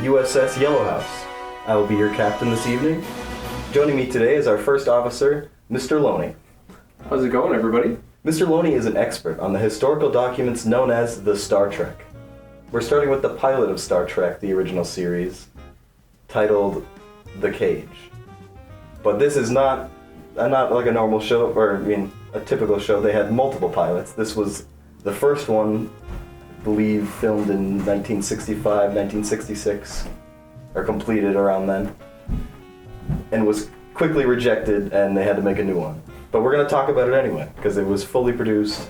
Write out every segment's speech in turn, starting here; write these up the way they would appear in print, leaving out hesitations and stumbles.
USS YELLOWHOUSE. I will be your captain this evening. Joining me today is our first officer, Mr. Loney. How's it going, everybody? Mr. Loney is an expert on the historical documents known as the Star Trek. We're starting with the pilot of Star Trek, the original series, titled The Cage. But this is not like a normal show, a typical show. They had multiple pilots. This was the first one, I believe, filmed in 1965, 1966, or completed around then, and was quickly rejected, and they had to make a new one. But we're going to talk about it anyway, because it was fully produced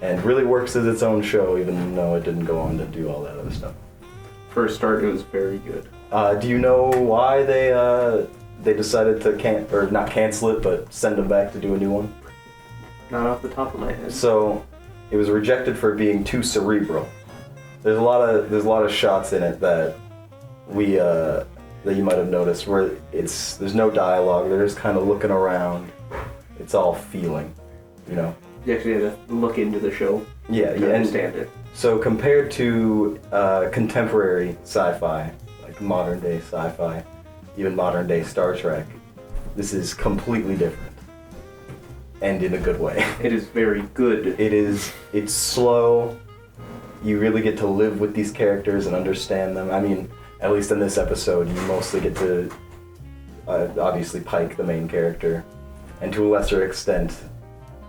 and really works as its own show, even though it didn't go on to do all that other stuff. For a start, it was very good. Do you know why they decided to not cancel it, but send them back to do a new one? Not off the top of my head. So, it was rejected for being too cerebral. There's a lot of shots in it that that you might have noticed where there's no dialogue. They're just kind of looking around. It's all feeling, you know. You actually had to look into the show. Yeah, to understand it. So compared to contemporary sci-fi, like modern day sci-fi, even modern day Star Trek, this is completely different. And in a good way. It is very good. It's slow. You really get to live with these characters and understand them. I mean, at least in this episode, you mostly get to, obviously Pike, the main character, and to a lesser extent,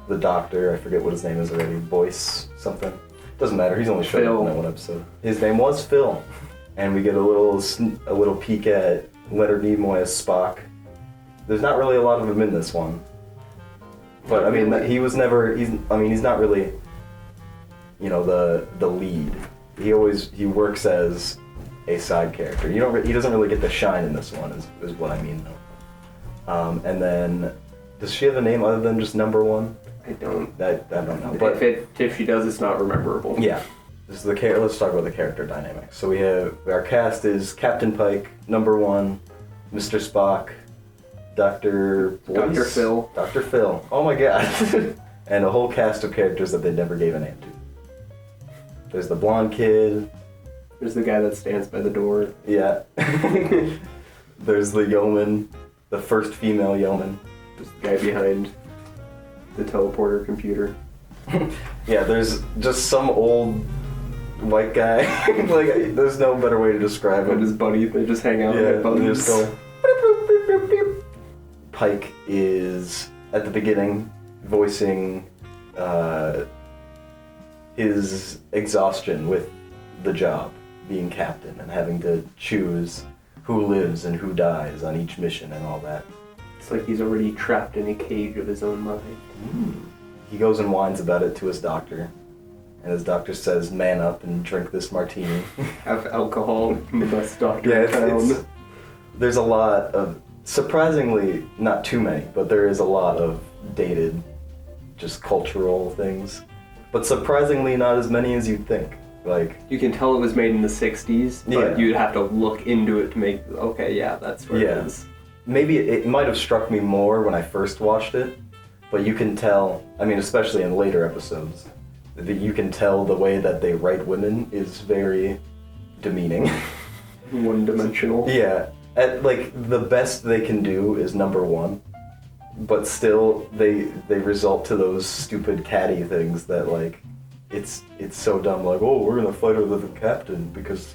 the Doctor, I forget what his name is already, Boyce something. Doesn't matter, he's only showed up in that one episode. His name was Phil. And we get a little peek at Leonard Nimoy as Spock. There's not really a lot of him in this one. But I mean, he's not really, the lead. He works as a side character. He doesn't really get the shine in this one, is what I mean though. And then, does she have a name other than just number one? I don't. I don't know. But if she does, it's not rememberable. Yeah. This is let's talk about the character dynamics. So our cast is Captain Pike, number one, Mr. Spock, Dr. Phil. Dr. Phil. Oh my god. And a whole cast of characters that they never gave a name to. There's the blonde kid. There's the guy that stands by the door. Yeah. There's the yeoman, the first female yeoman. There's the guy behind the teleporter computer. Yeah, there's just some old white guy. Like, there's no better way to describe him. And his buddy, they just hang out and just go. Pike is, at the beginning, voicing his exhaustion with the job, being captain, and having to choose who lives and who dies on each mission and all that. It's like he's already trapped in a cage of his own mind. He goes and whines about it to his doctor, and his doctor says, "Man up and drink this martini." Have alcohol, the best doctor in town. There's a lot of, surprisingly, not too many, but there is a lot of dated, just cultural things. But surprisingly not as many as you'd think. Like, you can tell it was made in the 60s, but you'd have to look into it to make, that's where it is. Maybe it might have struck me more when I first watched it, but you can tell, especially in later episodes, that you can tell the way that they write women is very demeaning. One-dimensional. Yeah. The best they can do is number one, but still they result to those stupid catty things that, like, it's so dumb, like, oh, we're gonna fight with the captain because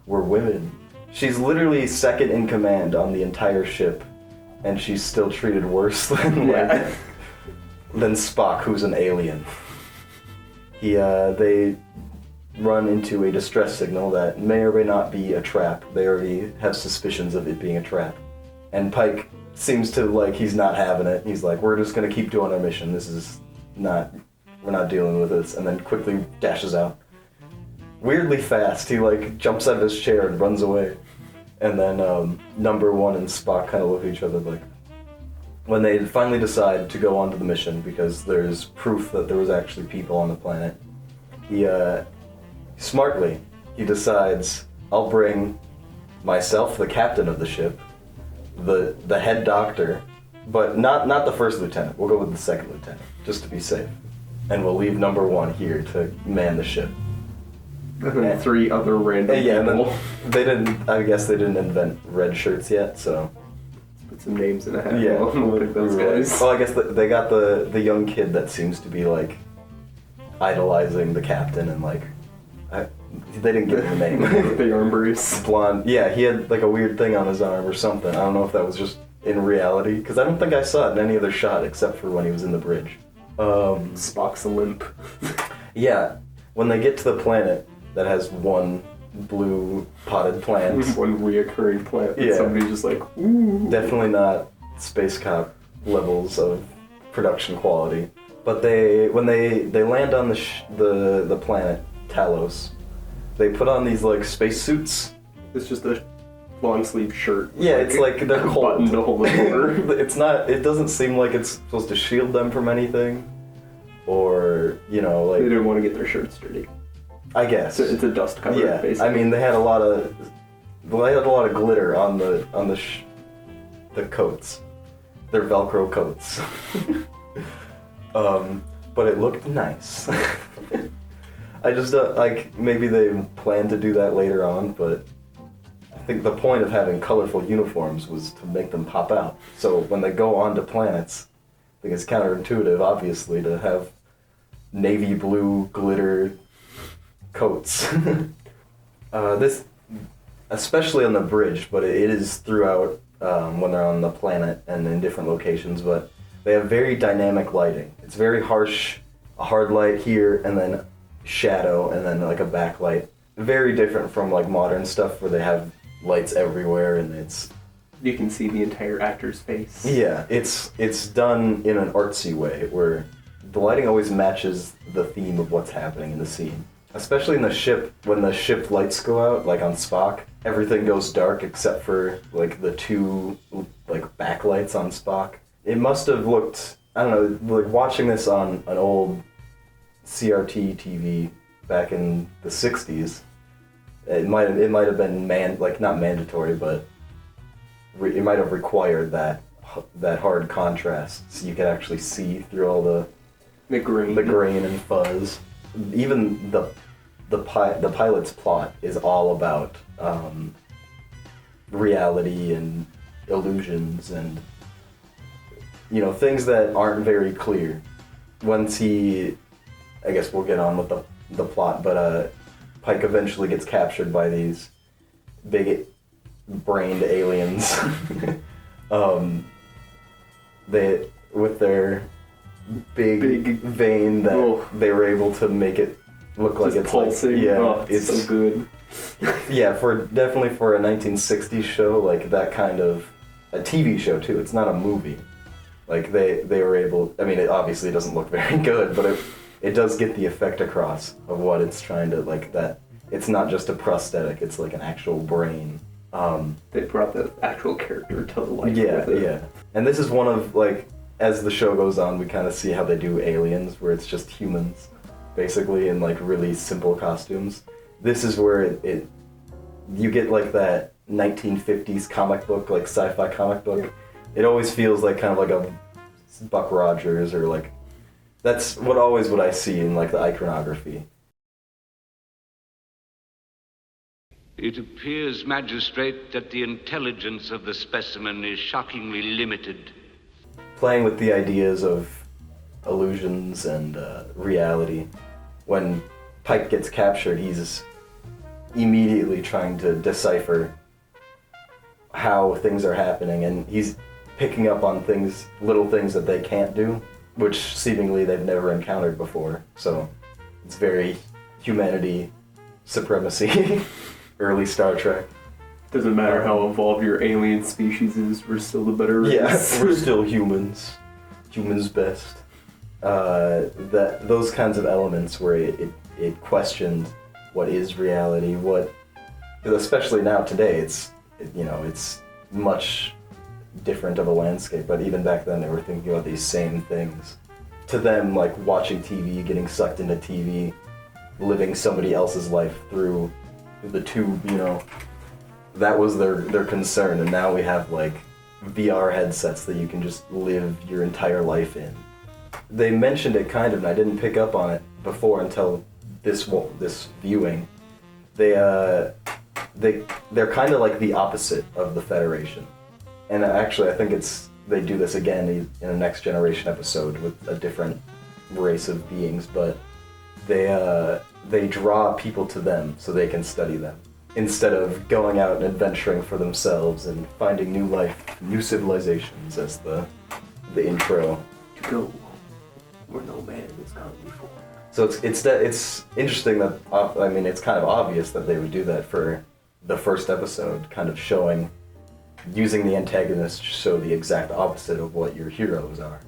we're women. She's literally second in command on the entire ship, and she's still treated worse than than Spock, who's an alien. They run into a distress signal that may or may not be a trap. They already have suspicions of it being a trap. And Pike seems to, he's not having it. He's like, we're just gonna keep doing our mission. We're not dealing with this. And then quickly dashes out. Weirdly fast, he, jumps out of his chair and runs away. And then, number one and Spock kind of look at each other like, when they finally decide to go onto the mission, because there's proof that there was actually people on the planet, he decides, I'll bring myself, the captain of the ship, the head doctor, but not the first lieutenant. We'll go with the second lieutenant, just to be safe. And we'll leave number one here to man the ship. And then 3 other random yeah, people. And then I guess they didn't invent red shirts yet, so. Put some names in a hat. Yeah, We'll pick those guys. Well, I guess they got the young kid that seems to be like idolizing the captain and like. They didn't give him a name. The arm brace. Blonde. Yeah, he had like a weird thing on his arm or something. I don't know if that was just in reality, because I don't think I saw it in any other shot except for when he was in the bridge. Spock's a limp. Yeah, when they get to the planet that has one blue potted plant. One reoccurring plant. Yeah. Somebody's just like, ooh. Definitely not Space Cop levels of production quality. But when they land on the planet Talos, they put on these like space suits. It's just a long sleeve shirt. Yeah, it's like they're cold. Button to hold it over. It's not. It doesn't seem like it's supposed to shield them from anything, or like. They didn't want to get their shirts dirty. I guess It's a dust cover. Yeah, basically. I mean they had a lot of glitter on the coats. They're Velcro coats. But it looked nice. I just like maybe they plan to do that later on, but I think the point of having colorful uniforms was to make them pop out. So when they go onto planets, I think it's counterintuitive, obviously, to have navy blue glitter coats. This, especially on the bridge, but it is throughout when they're on the planet and in different locations, but they have very dynamic lighting. It's very harsh, a hard light here, and then shadow, and then like a backlight. Very different from like modern stuff where they have lights everywhere and it's... You can see the entire actor's face. Yeah, it's done in an artsy way where the lighting always matches the theme of what's happening in the scene. Especially in the ship, when the ship lights go out, like on Spock, everything goes dark except for like the 2 like backlights on Spock. It must have looked, I don't know, like watching this on an old CRT TV back in the 60s, it might have been not mandatory, but it might have required that hard contrast so you could actually see through all the grain and fuzz. Even the pilot's plot is all about reality and illusions and things that aren't very clear. Once I guess we'll get on with the plot, but Pike eventually gets captured by these big-brained aliens. They, with their big vein that they were able to make it look like it's pulsing. Like, yeah, it's so good. Yeah, definitely for a 1960s show, like that kind of a TV show too. It's not a movie. Like they were able. I mean, it obviously doesn't look very good, but it does get the effect across of what it's trying to like. That it's not just a prosthetic; it's like an actual brain. They brought the actual character to life. Yeah, with it. yeah. And this is one of like, as the show goes on, we kind of see how they do aliens, where it's just humans, basically, in like really simple costumes. This is where you get like that 1950s comic book, like sci-fi comic book. It always feels like kind of like a Buck Rogers or like, that's what I see in like the iconography. It appears, Magistrate, that the intelligence of the specimen is shockingly limited. Playing with the ideas of illusions and reality. When Pike gets captured, he's immediately trying to decipher how things are happening, and he's picking up on little things that they can't do, which seemingly they've never encountered before. So it's very humanity supremacy. Early Star Trek. Doesn't matter how evolved your alien species is, we're still the better race. Yeah, we're still humans. Humans best. Those kinds of elements where it questioned what is reality, especially now today, it's much different of a landscape, but even back then they were thinking about these same things. To them, like watching TV, getting sucked into TV, living somebody else's life through the tube, that was their concern, and now we have like VR headsets that you can just live your entire life in. They mentioned it kind of, and I didn't pick up on it before until this viewing, they're kind of like the opposite of the Federation. And actually, I think they do this again in a Next Generation episode with a different race of beings, but they draw people to them so they can study them, instead of going out and adventuring for themselves and finding new life, new civilizations, as the intro. To go where no man has gone before. So it's interesting that, I mean, it's kind of obvious that they would do that for the first episode, kind of using the antagonist to show the exact opposite of what your heroes are.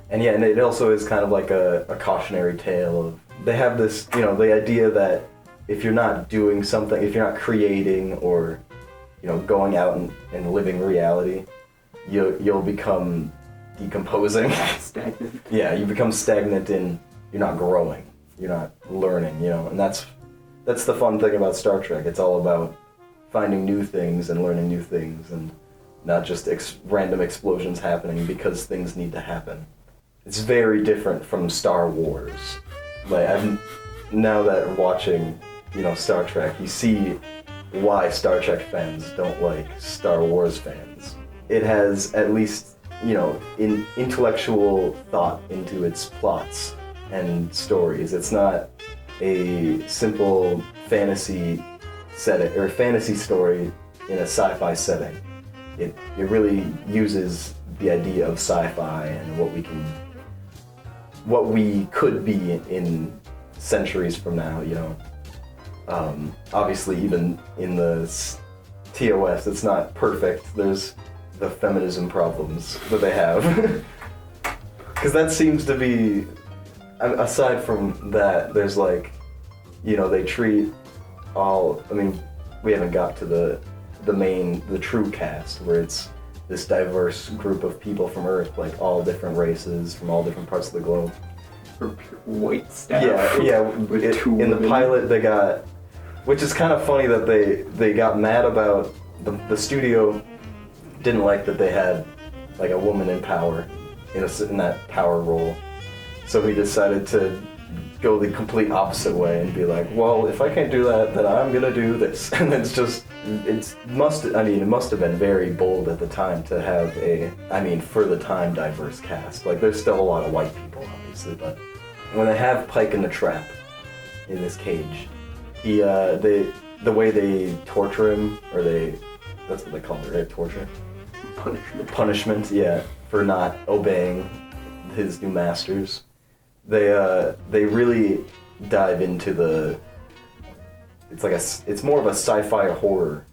And yeah, and it also is kind of like a cautionary tale of, they have this, the idea that if you're not doing something, if you're not creating or, going out and living reality, you'll become decomposing. Stagnant. Yeah, you become stagnant in, you're not growing, you're not learning, and that's the fun thing about Star Trek. It's all about finding new things and learning new things, and not just random explosions happening because things need to happen. It's very different from Star Wars. Like, now that watching, Star Trek, you see why Star Trek fans don't like Star Wars fans. It has at least, in intellectual thought into its plots and stories. It's not a simple fantasy setting or fantasy story in a sci-fi setting. It really uses the idea of sci-fi and what we could be in centuries from now, Obviously, even in the TOS, it's not perfect. There's the feminism problems that they have. Because that seems to be, aside from that, there's they treat all, we haven't got to the true cast, where it's this diverse group of people from Earth, like all different races from all different parts of the globe. Or pure white staff. Yeah. In the pilot, they got, which is kind of funny that they got mad about the studio didn't like that they had like a woman in power in that power role, so he decided to go the complete opposite way and be like, well, if I can't do that, then I'm gonna do this. And it must have been very bold at the time to have for the time, diverse cast. Like, there's still a lot of white people, obviously, but when they have Pike in the trap, in this cage, the way they torture him, or that's what they call it, right? Torture? Punishment, yeah, for not obeying his new masters. They really dive into it's more of a sci-fi horror,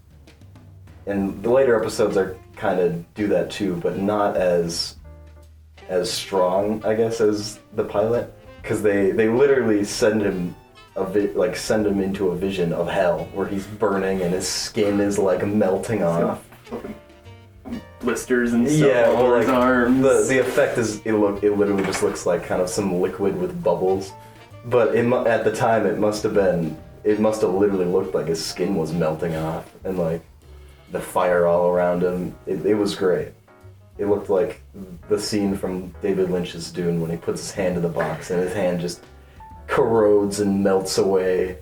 and the later episodes are kind of do that too, but not as strong, I guess, as the pilot, because they literally send him into a vision of hell where he's burning and his skin is like melting off. Blisters and stuff all over his arms. The effect is it literally just looks like kind of some liquid with bubbles, but at the time it must have literally looked like his skin was melting off, and like the fire all around him. It was great. It looked like the scene from David Lynch's Dune when he puts his hand in the box and his hand just corrodes and melts away.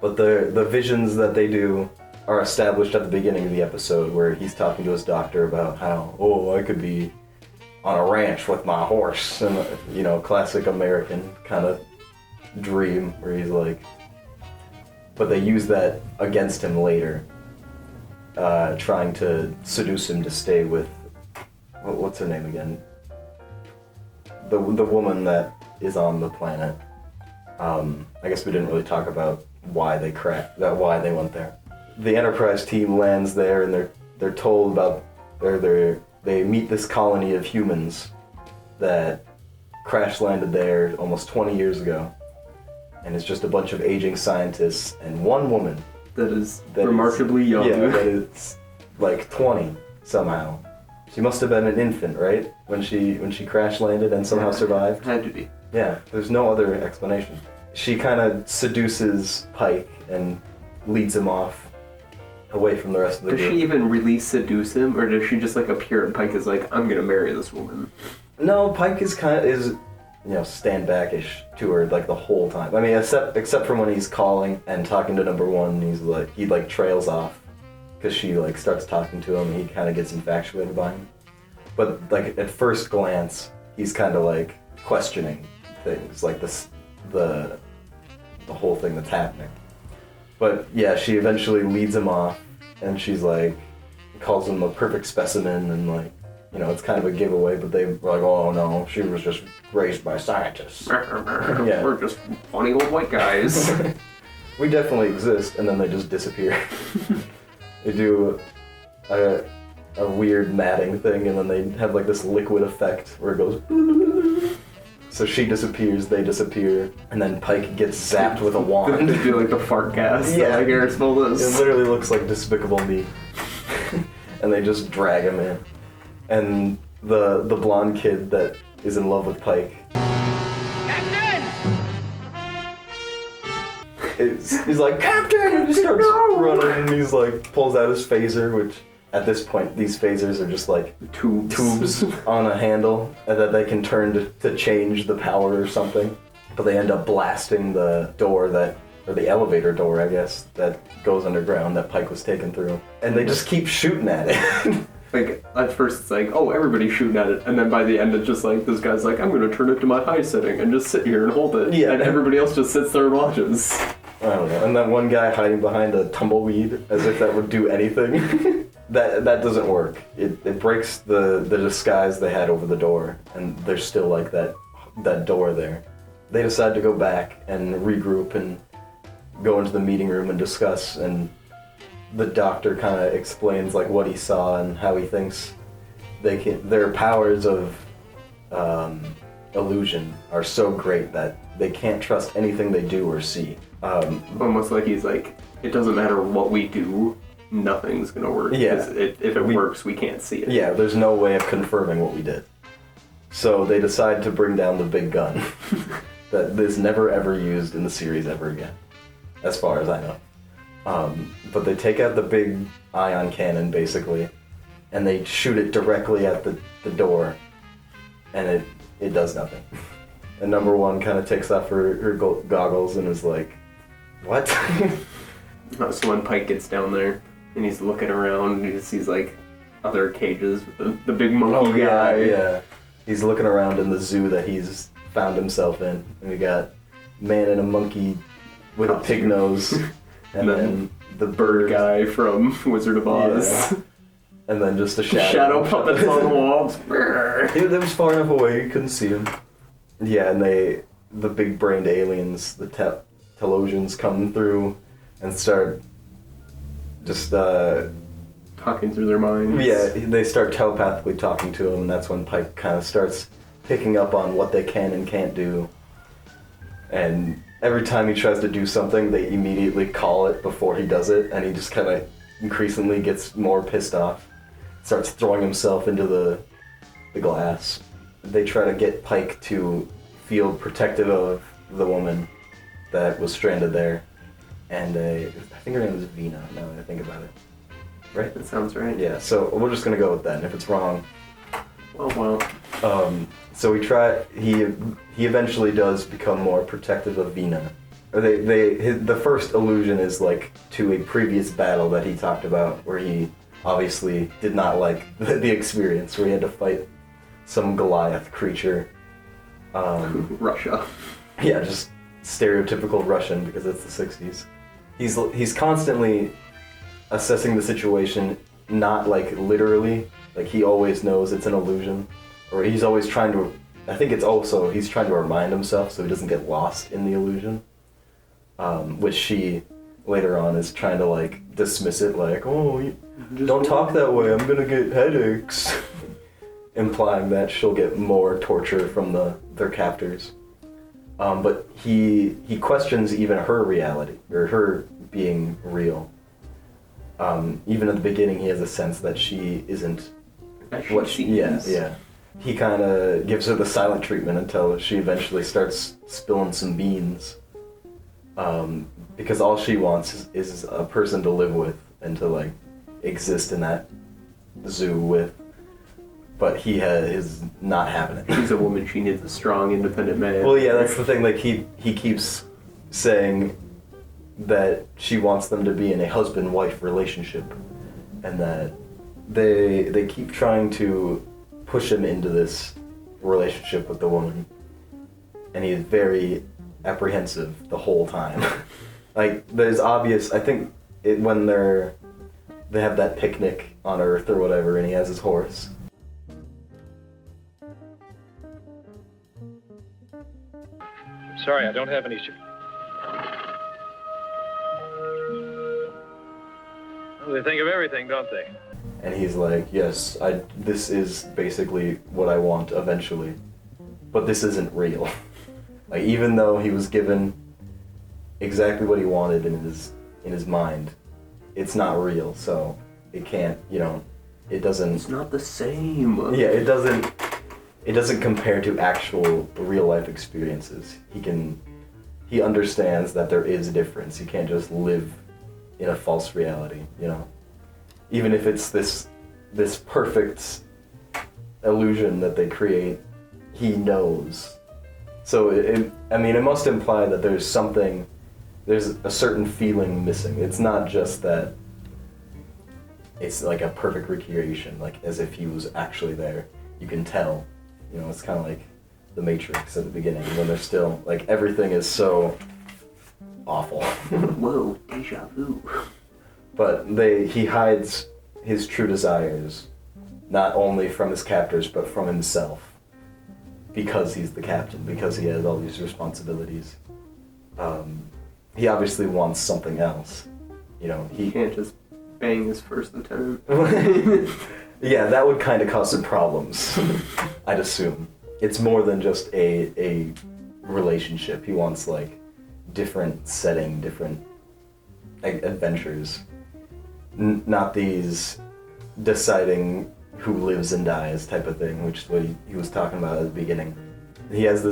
But the visions that they do are established at the beginning of the episode, where he's talking to his doctor about how, I could be on a ranch with my horse, and classic American kind of dream, where he's like, but they use that against him later, trying to seduce him to stay with, what's her name again? The woman that is on the planet. I guess we didn't really talk about why they went there. The Enterprise team lands there, and they're told about they meet this colony of humans that crash landed there almost 20 years ago, and it's just a bunch of aging scientists and one woman that is remarkably young. Yeah, that is like 20 somehow. She must have been an infant, right, when she crash landed and somehow survived. Had to be. Yeah, there's no other explanation. She kind of seduces Pike and leads him off away from the rest of the group. Does she even really seduce him, or does she just appear and Pike is like, I'm gonna marry this woman? No, Pike is stand backish to her like the whole time. I mean, except for when he's calling and talking to number one, he trails off because she like starts talking to him and he kind of gets infatuated by him. But like at first glance, he's kind of like questioning things like the whole thing that's happening. But yeah, she eventually leads him off and she's like calls him a perfect specimen and like, it's kind of a giveaway, but they're like, oh no, she was just raised by scientists. Yeah. We're just funny old white guys. We definitely exist, and then they just disappear. They do a weird matting thing, and then they have like this liquid effect where it goes. So she disappears, they disappear, and then Pike gets zapped with a wand. They do like the fart gas. Yeah, like Aerosmith is. It literally looks like Despicable Me. And they just drag him in. And the blonde kid that is in love with Pike. He's like, Captain! And he starts running and he's like, pulls out his phaser, which at this point, these phasers are just like tubes on a handle that they can turn to change the power or something. But they end up blasting the door or the elevator door, I guess, that goes underground that Pike was taken through. And they just keep shooting at it. Like, at first it's like, oh, everybody's shooting at it, and then by the end it's just like, this guy's like, I'm gonna turn it to my high setting and just sit here and hold it. Yeah. And everybody else just sits there and watches. I don't know. And then one guy hiding behind a tumbleweed as if that would do anything. That doesn't work. It breaks the disguise they had over the door, and there's still like that door there. They decide to go back and regroup and go into the meeting room and discuss, and the doctor kind of explains like what he saw and how he thinks their powers of illusion are so great that they can't trust anything they do or see. Almost like he's like, it doesn't matter what we do, nothing's gonna work. Yeah. If it works, we can't see it. Yeah, there's no way of confirming what we did. So they decide to bring down the big gun that is never ever used in the series ever again, as far as I know. But they take out the big ion cannon, basically, and they shoot it directly at the door, and it does nothing. And number one kind of takes off her goggles and is like, what? So when Pike gets down there, and he's looking around, and he sees, like, other cages with the big monkey guy. Yeah. He's looking around in the zoo that he's found himself in, and we got man and a monkey with a pig nose. And then the bird guy from Wizard of Oz. Yeah. And then just a shadow. Shadow puppets on the walls. It was far enough away, you couldn't see him. Yeah, and the big-brained aliens, the Telosians, come through and start just, talking through their minds. Yeah, they start telepathically talking to him, and that's when Pike kind of starts picking up on what they can and can't do. And every time he tries to do something, they immediately call it before he does it, and he just kind of increasingly gets more pissed off. Starts throwing himself into the glass. They try to get Pike to feel protective of the woman that was stranded there. And I think her name is Vina, now that I think about it. Right? That sounds right. Yeah, so we're just gonna go with that, and if it's wrong... Well. So he eventually does become more protective of Vina. The first allusion is like to a previous battle that he talked about, where he obviously did not like the experience, where he had to fight some Goliath creature. Russia. Yeah, just stereotypical Russian because it's the 60s. He's constantly assessing the situation, not like literally, like he always knows it's an illusion. Or he's always trying to, I think it's also, he's trying to remind himself so he doesn't get lost in the illusion. Which she, later on, is trying to like dismiss it like, oh, don't talk that way, I'm gonna get headaches. Implying that she'll get more torture from their captors. But he questions even her reality, or her being real. Even at the beginning he has a sense that she isn't what she is. Yeah. He kind of gives her the silent treatment until she eventually starts spilling some beans. Because all she wants is a person to live with and to like exist in that zoo with. but he is not having it. She's a woman, she needs a strong, independent man. Well, yeah, that's the thing. Like he keeps saying that she wants them to be in a husband-wife relationship, and that they keep trying to push him into this relationship with the woman, and he is very apprehensive the whole time. Like there's obvious. I think when they have that picnic on Earth or whatever, and he has his horse. Sorry, I don't have any. Well, they think of everything, don't they? And he's like, yes, this is basically what I want eventually. But this isn't real. Like, even though he was given exactly what he wanted in his mind, it's not real, so it can't, it doesn't... It's not the same. Yeah, it doesn't compare to actual real-life experiences. He understands that there is a difference. You can't just live in a false reality, Even if it's this perfect illusion that they create, he knows. So it must imply that there's a certain feeling missing. It's not just that it's like a perfect recreation, like as if he was actually there. You can tell, it's kind of like the Matrix at the beginning when they're still, like everything is so awful. Whoa, deja vu. But he hides his true desires, not only from his captors, but from himself. Because he's the captain, because he has all these responsibilities. He obviously wants something else. He can't just bang his first lieutenant. Yeah, that would kind of cause some problems, I'd assume. It's more than just a relationship. He wants, like, different setting, different adventures. Not these deciding who lives and dies type of thing, which is what he was talking about at the beginning. He has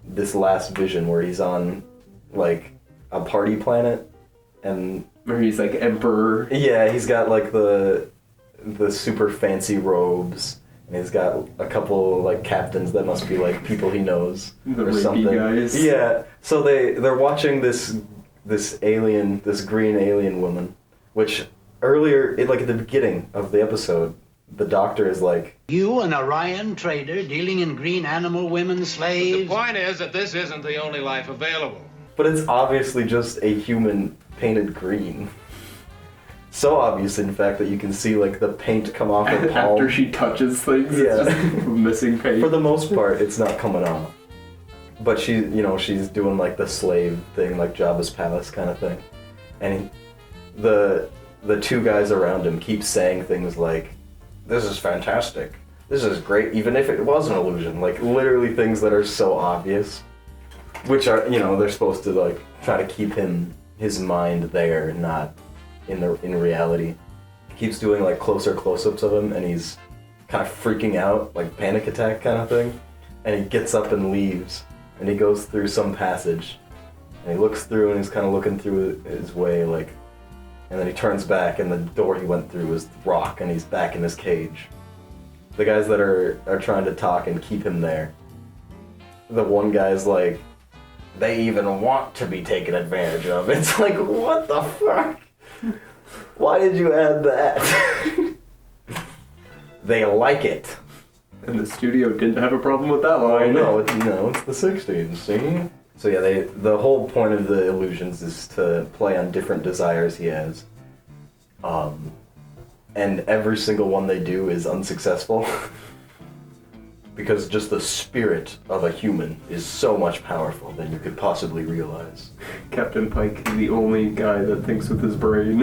this last vision where he's on, like, a party planet, and... Where he's, like, emperor. Yeah, he's got, like, the super fancy robes, and he's got a couple, like, captains that must be, like, people he knows. The or rapey something. guys. Yeah, so they're watching this alien, this green alien woman, which earlier, at the beginning of the episode, the doctor is like, You, an Orion trader dealing in green animal women slaves? The point is that this isn't the only life available. but it's obviously just a human painted green. So obvious, in fact, that you can see, like, the paint come off her palm. After she touches things, Yeah. it's just missing paint. For the most part, it's not coming off. But she's doing, like, the slave thing, like Jabba's palace kind of thing. And the two guys around him keep saying things like, this is fantastic. This is great, even if it was an illusion. Like, literally things that are so obvious. Which are, they're supposed to, like, try to keep his mind there, not in reality. He keeps doing, like, closer close-ups of him, and he's kind of freaking out, like panic attack kind of thing. And he gets up and leaves, and he goes through some passage, and he looks through, and he's kind of looking through his way, like, and then he turns back, and the door he went through is rock, and he's back in his cage. The guys that are trying to talk and keep him there, the one guy's like, they even want to be taken advantage of. It's like, what the fuck? Why did you add that? They like it. And the studio didn't have a problem with that line. No, it's the 60s, see? So yeah, the whole point of the illusions is to play on different desires he has. And every single one they do is unsuccessful. Because just the spirit of a human is so much powerful than you could possibly realize. Captain Pike is the only guy that thinks with his brain.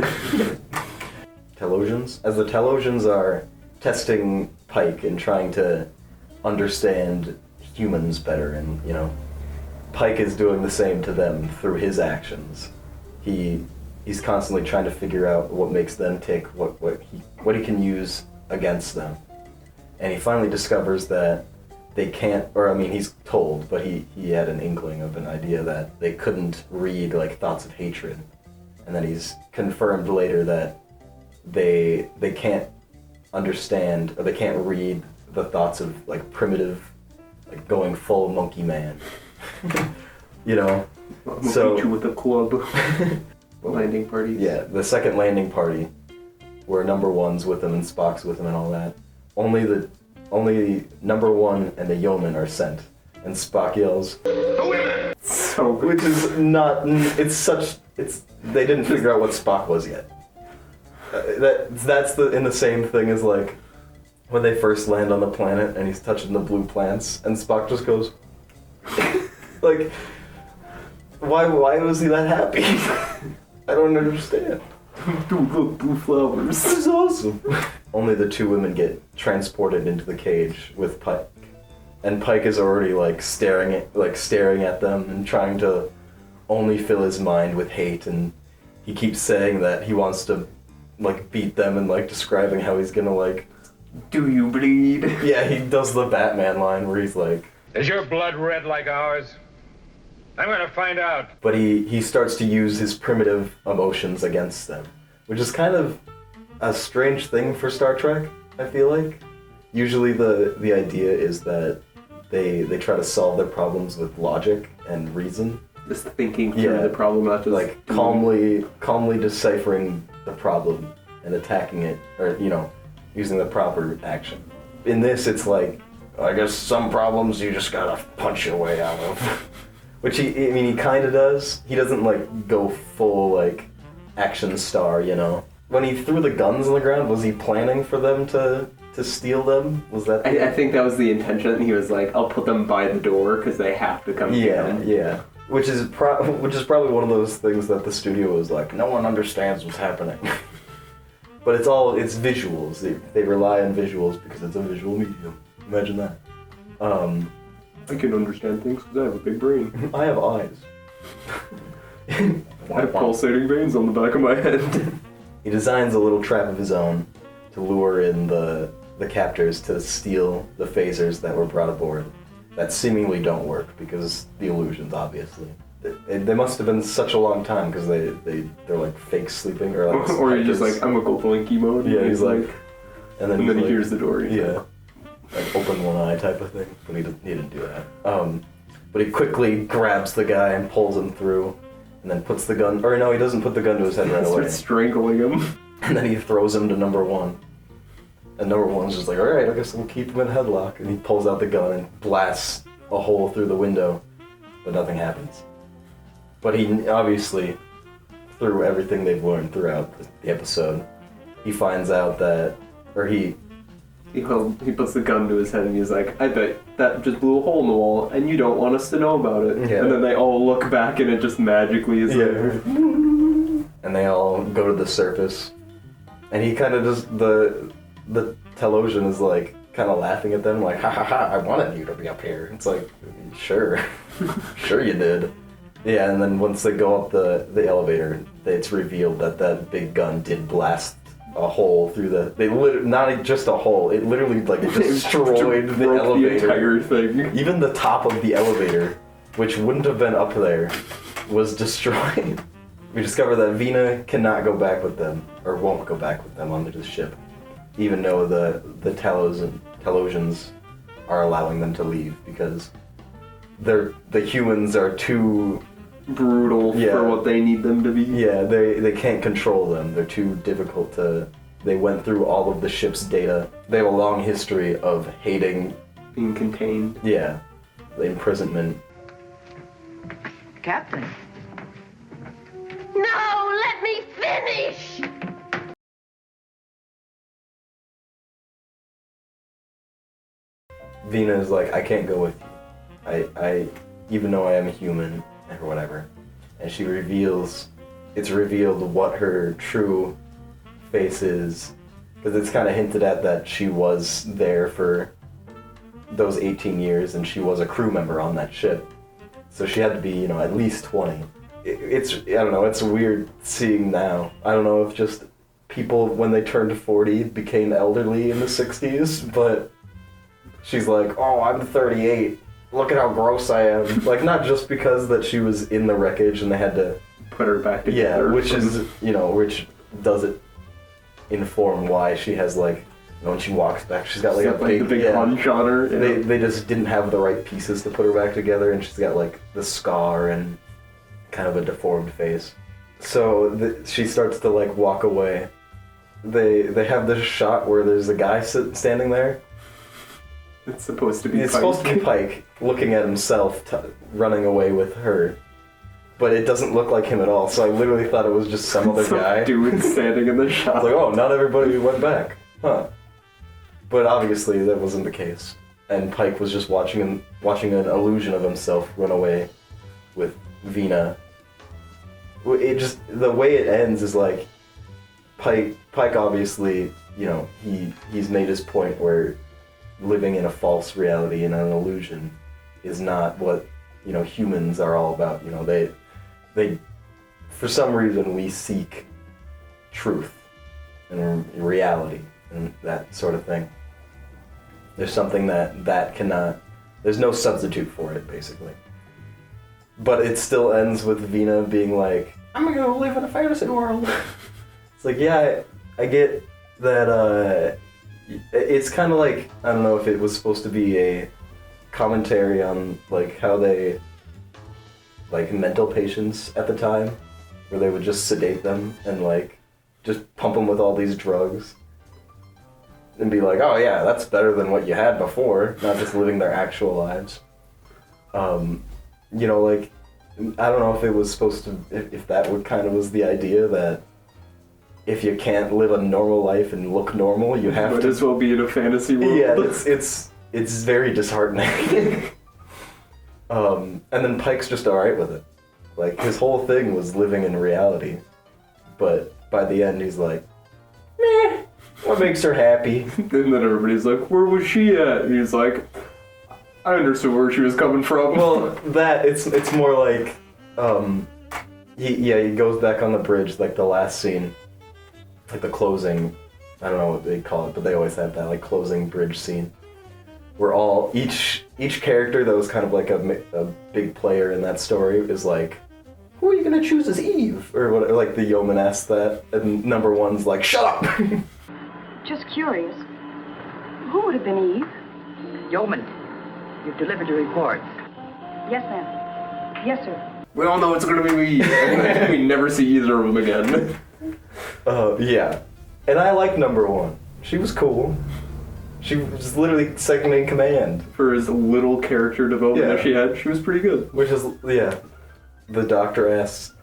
Telosians? As the Telosians are testing Pike and trying to understand humans better, and, Pike is doing the same to them through his actions. He's constantly trying to figure out what makes them tick, what he can use against them. And he finally discovers that they can't, he's told, but he had an inkling of an idea that they couldn't read, like, thoughts of hatred. And then he's confirmed later that they can't understand, or they can't read the thoughts of like primitive, like going full monkey man. You know? I'm gonna beat you with a club. Landing party. Yeah, the second landing party, where number one's with him and Spock's with him and all that. Only number one and the yeoman are sent, and Spock yells, So which is not. They didn't figure out what Spock was yet. That's in the same thing as like when they first land on the planet and he's touching the blue plants and Spock just goes like, why was he that happy? I don't understand. Dude, look, blue flowers. This is awesome. Only the two women get transported into the cage with Pike, and Pike is already like staring at them and trying to only fill his mind with hate, and he keeps saying that he wants to like beat them and like describing how he's gonna like, do you bleed? Yeah, he does the Batman line where he's like, Is your blood red like ours? I'm gonna find out. but he starts to use his primitive emotions against them, which is kind of a strange thing for Star Trek, I feel like. Usually the idea is that they try to solve their problems with logic and reason. Just thinking through the problem, not just like calmly deciphering the problem and attacking it, or using the proper action. In this, it's like, I guess some problems you just gotta punch your way out of. Which he kind of does. He doesn't like go full like action star, When he threw the guns on the ground, was he planning for them to steal them? Was that? I think that was the intention. He was like, I'll put them by the door because they have to come down. Yeah. Which is probably one of those things that the studio was like, no one understands what's happening. But it's visuals. They rely on visuals because it's a visual medium. Imagine that. I can understand things because I have a big brain. I have eyes. I have pulsating veins on the back of my head. He designs a little trap of his own to lure in the captors to steal the phasers that were brought aboard. That seemingly don't work because the illusions, obviously. They must have been such a long time because they're like fake sleeping or like. Or you're just like, I'm gonna go blinky mode. Yeah, he's like, and then he like, hears the door. Yeah, like open one eye type of thing. But he didn't do that. But he quickly grabs the guy and pulls him through, and then puts the gun. Or no, he doesn't put the gun to his head right away. Starts strangling him. And then he throws him to number one. And number one's just like, all right, I guess we'll keep him in headlock. And he pulls out the gun and blasts a hole through the window, but nothing happens. But he obviously, through everything they've learned throughout the episode, he finds out that, or he puts the gun to his head and he's like, I bet that just blew a hole in the wall and you don't want us to know about it. Yeah. And then they all look back and it just magically is there. And they all go to the surface. And he kind of just, the Telosian is like, kind of laughing at them, like, ha ha ha, I wanted you to be up here. It's like, sure. Sure you did. Yeah, and then once they go up the elevator, it's revealed that big gun did blast a hole through not just a hole, it literally like it destroyed the elevator. The entire thing. Even the top of the elevator, which wouldn't have been up there, was destroyed. We discover that Vina cannot go back with them, or won't go back with them onto the ship, even though the Telosians are allowing them to leave because the humans are too brutal for what they need them to be. Yeah, they can't control them. They're too difficult to. They went through all of the ship's data. They have a long history of hating being contained. Yeah, the imprisonment. Captain. No, let me finish! Vina is like, I can't go with you. I even though I am a human or whatever. And it's revealed what her true face is. Because it's kind of hinted at that she was there for those 18 years and she was a crew member on that ship. So she had to be, at least 20. I don't know, it's weird seeing now. I don't know if just people, when they turned 40, became elderly in the 60s, but she's like, oh, I'm 38. Look at how gross I am. Like, not just because that she was in the wreckage and they had to put her back together. Yeah, which does it inform why she has, like, when she walks back, she's got like Except, a big, the big hunch on her. Yeah. They just didn't have the right pieces to put her back together, and she's got like the scar and kind of a deformed face. So she starts to like walk away. They have this shot where there's a guy standing there. It's supposed to be It's Pike. supposed to be Pike looking at himself running away with her. But it doesn't look like him at all, so I literally thought it was just some other guy. Dude standing in the shot. I was like, oh, not everybody went back. Huh. But obviously that wasn't the case. And Pike was just watching an illusion of himself run away with Vina. It just, the way it ends is like, Pike obviously, you know, he's made his point where living in a false reality and an illusion is not what, you know, humans are all about. You know, they for some reason we seek truth and reality and that sort of thing. There's something that cannot, there's no substitute for it, basically. But it still ends with Vina being like, I'm gonna live in a fantasy world. It's like, yeah, I get that, it's kind of like, I don't know if it was supposed to be a commentary on, like, how they, like, mental patients at the time, where they would just sedate them and, like, just pump them with all these drugs. And be like, oh yeah, that's better than what you had before, not just living their actual lives. You know, like, I don't know if it was supposed to, if that would kind of was the idea that if you can't live a normal life and look normal, you have Might to. as well be in a fantasy world. Yeah, it's very disheartening. And then Pike's just alright with it. Like, his whole thing was living in reality. But by the end, he's like, meh, what makes her happy? And then everybody's like, where was she at? And he's like, I understood where she was coming from. Well, it's more like, he goes back on the bridge, like the last scene, like the closing, I don't know what they call it, but they always have that, like, closing bridge scene, where each character that was kind of like a big player in that story is like, who are you gonna choose as Eve? Or what, like the yeoman asks that, and number one's like, shut up! Just curious. Who would have been Eve? Yeoman, you've delivered your report. Yes, ma'am. Yes, sir. We all know it's gonna be me. And then we never see either of them again. Yeah. And I like number one. She was cool. She was literally second in command. For as little character development Yeah. as she had, she was pretty good. Which is, yeah. The doctor asks,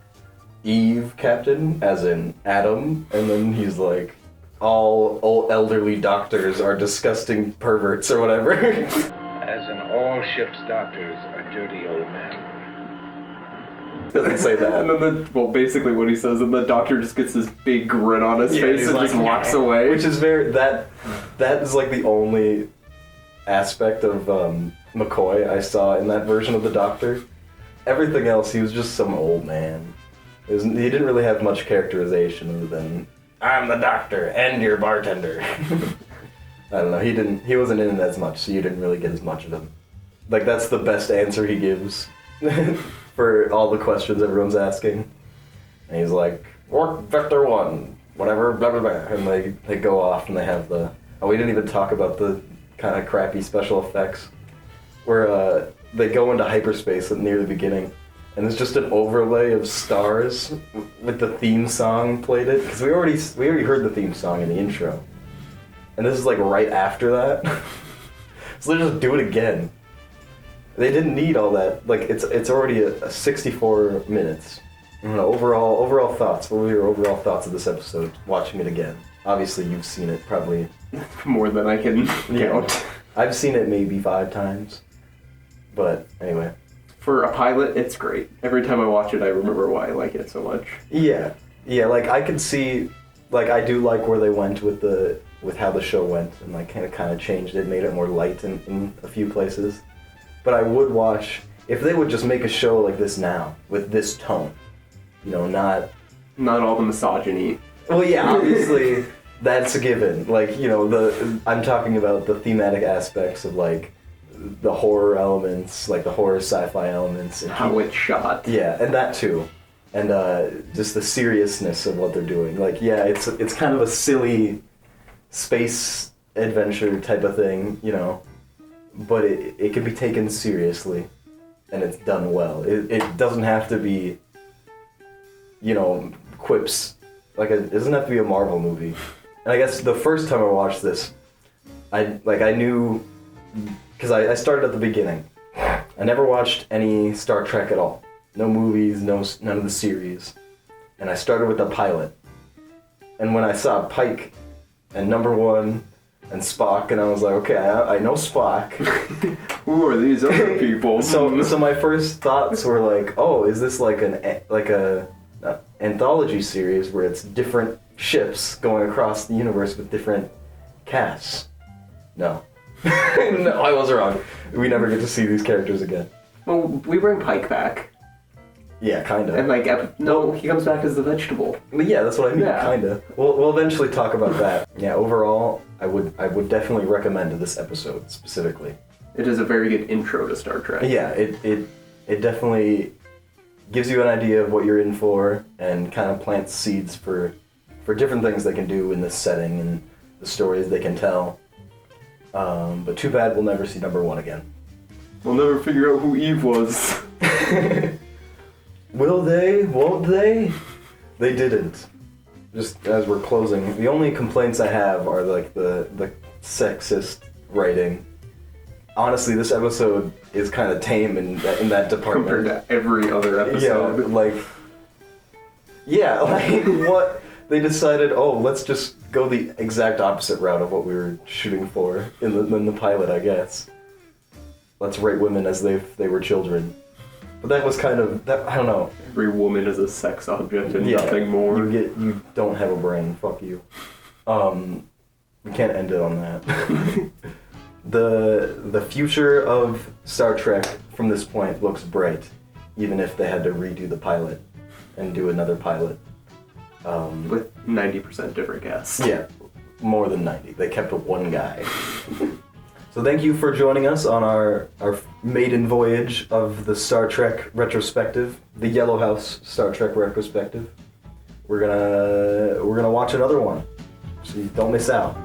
Eve, Captain, as in Adam, and then he's like, all old elderly doctors are disgusting perverts or whatever. As in all ship's doctors are dirty old men. Doesn't say that. And then basically what he says, and the doctor just gets this big grin on his face he's and like, just walks away. Which is that is like the only aspect of McCoy I saw in that version of the doctor. Everything else, he was just some old man. He didn't really have much characterization other than, I'm the doctor and your bartender. I don't know, he wasn't in it as much, so you didn't really get as much of him. Like, that's the best answer he gives for all the questions everyone's asking. And he's like, Work Vector 1, whatever, blah blah blah. And they go off and they have the, we didn't even talk about the kind of crappy special effects, where they go into hyperspace near the beginning, and it's just an overlay of stars with the theme song played it, because we already heard the theme song in the intro, and this is like right after that. So they just do it again. They didn't need all that. Like, it's already a 64 minutes. I don't know, overall thoughts. What were your overall thoughts of this episode? Watching it again. Obviously, you've seen it probably More than I can count. I've seen it maybe 5 times. But anyway. For a pilot, it's great. Every time I watch it, I remember why I like it so much. Yeah, like I can see, like I do like where they went with how the show went, and like kind of changed it, made it more light in a few places. But I would watch if they would just make a show like this now with this tone, you know, not all the misogyny. Well, yeah, obviously that's a given. Like, you know, I'm talking about the thematic aspects of like the horror elements, like the horror sci-fi elements, and How it's shot. yeah, and that too, and just the seriousness of what they're doing. Like, yeah, it's kind of a silly space adventure type of thing, you know, but it can be taken seriously, and it's done well. It doesn't have to be, you know, quips. Like, it doesn't have to be a Marvel movie. And I guess the first time I watched this, I knew, because I started at the beginning. I never watched any Star Trek at all. No movies, none of the series. And I started with the pilot. And when I saw Pike and Number One and Spock, and I was like, okay, I know Spock. Who are these other people? So my first thoughts were like, oh, is this like a anthology series where it's different ships going across the universe with different casts? No. No, I was wrong. We never get to see these characters again. Well, we bring Pike back. Yeah, kinda. And like, no, he comes back as the vegetable. But yeah, that's what I mean, Yeah. kinda. We'll eventually talk about that. Yeah, overall, I would definitely recommend this episode specifically. It is a very good intro to Star Trek. Yeah, it definitely gives you an idea of what you're in for and kind of plants seeds for different things they can do in this setting and the stories they can tell. But too bad we'll never see Number One again. We'll never figure out who Eve was. Will they? Won't they? They didn't. Just as we're closing, the only complaints I have are like the sexist writing. Honestly, this episode is kind of tame in that department. Compared to every other episode. Like what they decided. Oh, let's just go the exact opposite route of what we were shooting for in the pilot, I guess. Let's rate women as they were children. But that was kind of that. I don't know. Every woman is a sex object and nothing more. You don't have a brain. Fuck you. We can't end it on that. The future of Star Trek from this point looks bright, even if they had to redo the pilot and do another pilot. With 90% different casts. Yeah, more than 90. They kept one guy. So thank you for joining us on our maiden voyage of the Star Trek retrospective, the Yellowhouse Star Trek retrospective. We're gonna watch another one, so you don't miss out.